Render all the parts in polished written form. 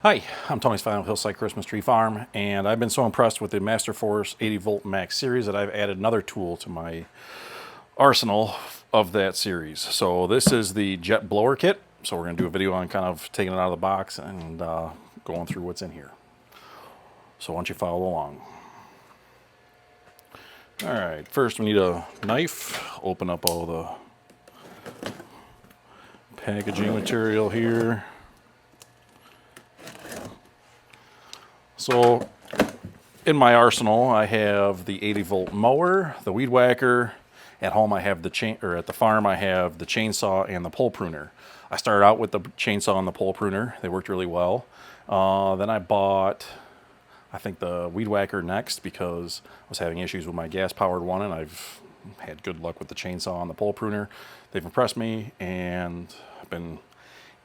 Hi, I'm Tony's Final Hillside Christmas Tree Farm, and I've been so impressed with the Master Force 80 volt max series that I've added another tool to my arsenal of that series. So this is the jet blower kit. So we're going to do a video on kind of taking it out of the box and going through what's in here. So why don't you follow along. All right, first we need a knife. Open up all the packaging material here. So in my arsenal, I have the 80 volt mower, the weed whacker. At home, I have at the farm, I have the chainsaw and the pole pruner. I started out with the chainsaw and the pole pruner. They worked really well. Then I bought, I think, the weed whacker next because I was having issues with my gas-powered one, and I've had good luck with the chainsaw and the pole pruner. They've impressed me, and I've been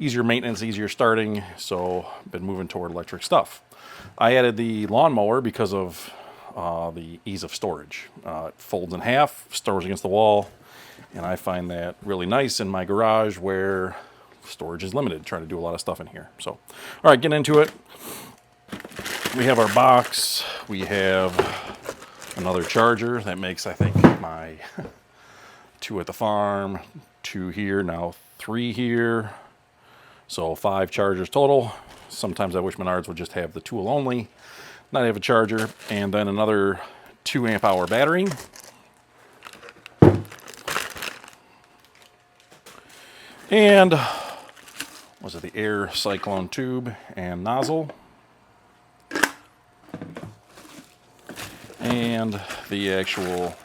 easier maintenance, easier starting, so I've been moving toward electric stuff. I added the lawnmower because of the ease of storage. It folds in half, stores against the wall, and I find that really nice in my garage where storage is limited, trying to do a lot of stuff in here. So, all right, getting into it. We have our box. We have another charger that makes, I think, my 2 at the farm, 2 here, now 3 here. So 5 chargers total. Sometimes I wish Menards would just have the tool only, not have a charger, and then another 2 amp hour battery. And was it the air cyclone tube and nozzle? And the actual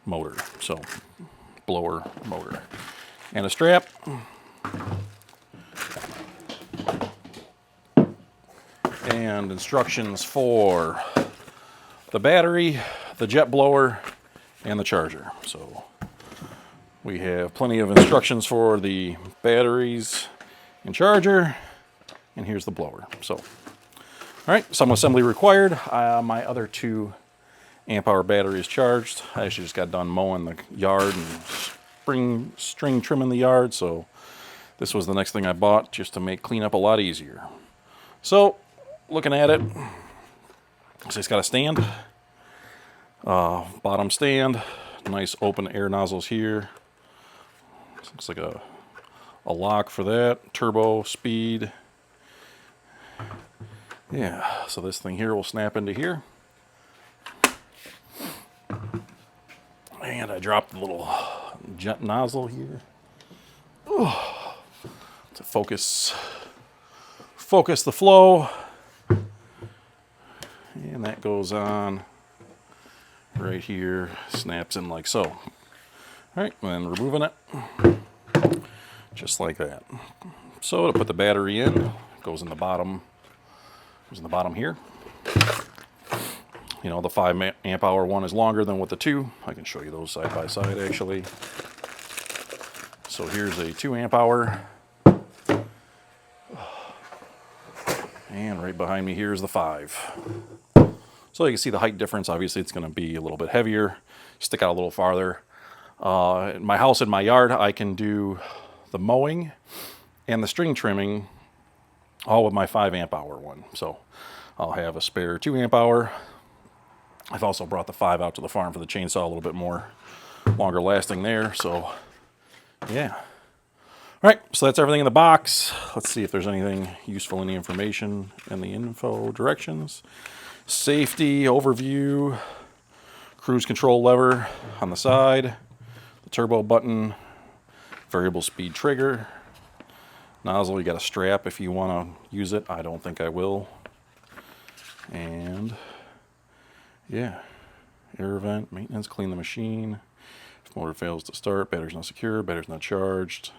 motor, so blower motor. And a strap. And instructions for the battery, the jet blower, and the charger. So we have plenty of instructions for the batteries and charger, and here's the blower. So, all right, some assembly required. My other 2 amp hour battery is charged. I actually just got done mowing the yard and string trimming the yard, so this was the next thing I bought just to make cleanup a lot easier. So, looking at it, so it's got a stand, bottom stand, nice open air nozzles here. Looks like a lock for that, turbo, speed. Yeah, so this thing here will snap into here. And I dropped the little jet nozzle here to focus the flow. And that goes on right here, snaps in like so. All right, and then removing it, just like that. So to put the battery in, it goes in the bottom here. You know, the 5 amp hour one is longer than what the 2. I can show you those side by side actually. So here's a 2 amp hour. And right behind me here is the 5. So you can see the height difference. Obviously it's going to be a little bit heavier, stick out a little farther. In my house, in my yard, I can do the mowing and the string trimming all with my 5 amp hour one. So I'll have a spare 2 amp hour. I've also brought the 5 out to the farm for the chainsaw, a little bit more longer lasting there. So yeah. All right, so that's everything in the box. Let's see if there's anything useful in the information and the info directions. Safety overview, cruise control lever on the side, the turbo button, variable speed trigger, nozzle. You got a strap if you want to use it. I don't think I will. And yeah, air vent, maintenance, clean the machine. If motor fails to start, battery's not secure, battery's not charged.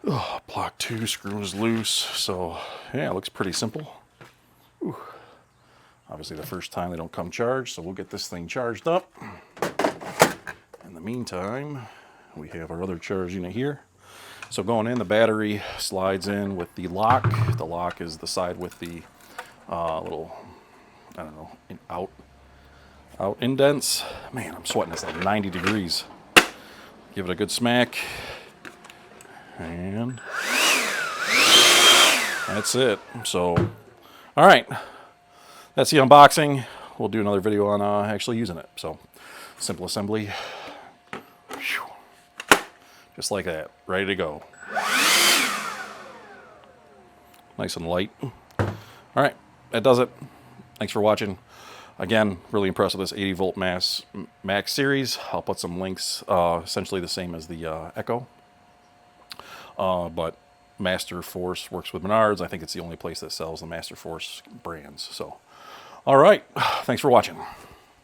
Oh, block 2 screws loose. So yeah, it looks pretty simple. Ooh. Obviously the first time they don't come charged, so we'll get this thing charged up. In the meantime, we have our other charge unit here. So going in, the battery slides in with the lock. The lock is the side with the little, I don't know, out indents. Man, I'm sweating. It's like 90 degrees. Give it a good smack. And that's it. So, all right, that's the unboxing. We'll do another video on actually using it. So, simple assembly. Whew. Just like that, ready to go. Nice and light. All right, that does it. Thanks for watching. Again, really impressed with this 80 volt Max series. I'll put some links, essentially the same as the Echo. But Master Force works with Menards. I think it's the only place that sells the Master Force brands. So, all right, thanks for watching.